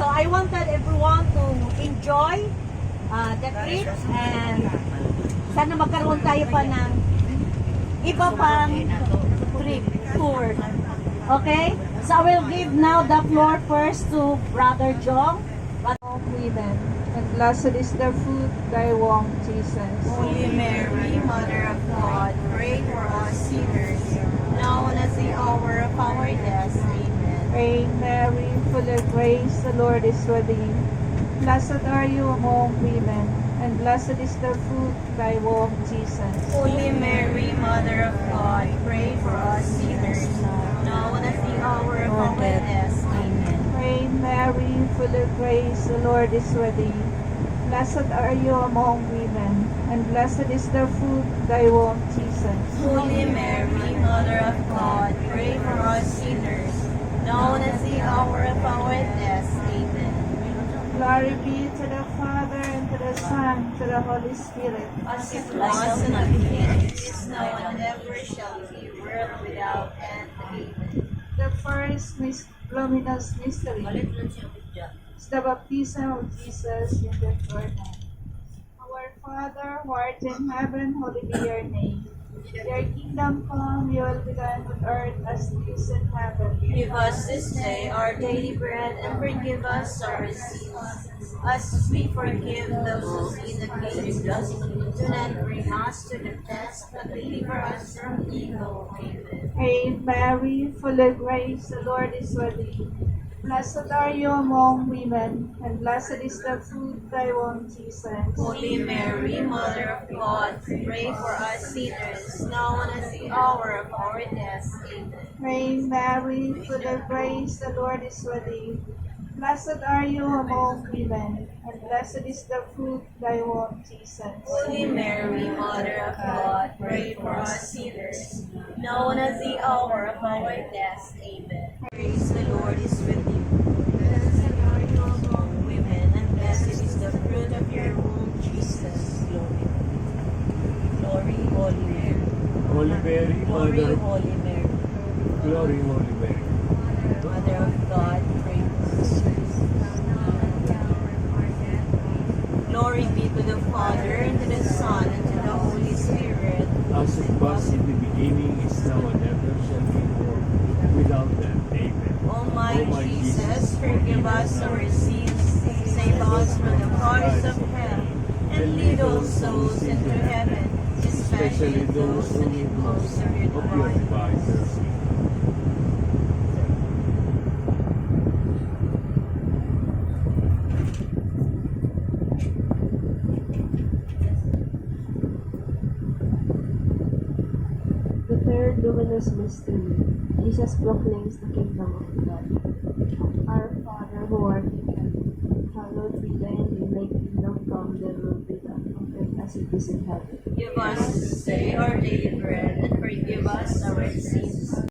So I wanted everyone to enjoy the trip and sana magkaroon tayo pa ng iba pang trip tour. Okay? So I will give now the floor first to Brother Jong. Women, and blessed is the fruit thy womb, Jesus. Holy Mary, Mother of God, pray for us sinners, now and at the hour of our death. Amen. Hail Mary, full of grace, the Lord is with thee. Blessed are you among women, and blessed is the fruit thy womb, Jesus. Holy Mary, Mother of God, pray for us sinners, now and at the hour of our death. Amen. Hail Mary, full of grace, the Lord is with thee. Blessed are you among women, and blessed is the fruit thy womb, Jesus. Holy Mary, Mother of God, pray for us sinners, now and at the hour of our death. Amen. Glory be to the Father, and to the Son, to the Holy Spirit. As it was in the beginning, is now, and ever shall be, world without end. Amen. The first luminous mystery is the baptism of Jesus in the Jordan. Our Father, who art in heaven, hallowed be your name. Your kingdom come, your will be done on earth as it is in heaven. Give us this day our daily bread, and forgive us our sins, as we forgive those who sin against us. Do not bring us to the test, but deliver us from evil. Amen. Hail Mary, full of grace, the Lord is with thee. Blessed are you among women, and blessed is the fruit thy womb, Jesus. Holy Mary, Mother of God, pray for us sinners, now and at the hour of our death. Amen. Hail Mary, full of grace, the Lord is with thee. Blessed are you among women, and blessed is the fruit thy womb, Jesus. Holy Mary, Mother of God, pray for us sinners, now and at the hour of our death. Amen. Praise the Lord is with you. Blessed are you among women, and blessed is the fruit of your womb, Jesus. Glory. Glory, Holy Mary. Holy Mary, Glory, Mother, Holy Mary. glory, Holy Mary. Mother of God, pray for us. Glory be to the Father, and to the Son, and to the Holy Spirit. As it was in the beginning, is now, and ever shall be, world without end. Amen. O my Jesus, forgive us our sins, save us from the fires of hell, and lead all souls into heaven, especially those who need most of your Of your divine. divine mercy. The third luminous mystery, Jesus proclaims the kingdom of God. Our Father who art in heaven, hallowed be thy name, thy kingdom come, thy will be done on earth as it is in heaven. Give us this day our daily bread, and forgive us our sins,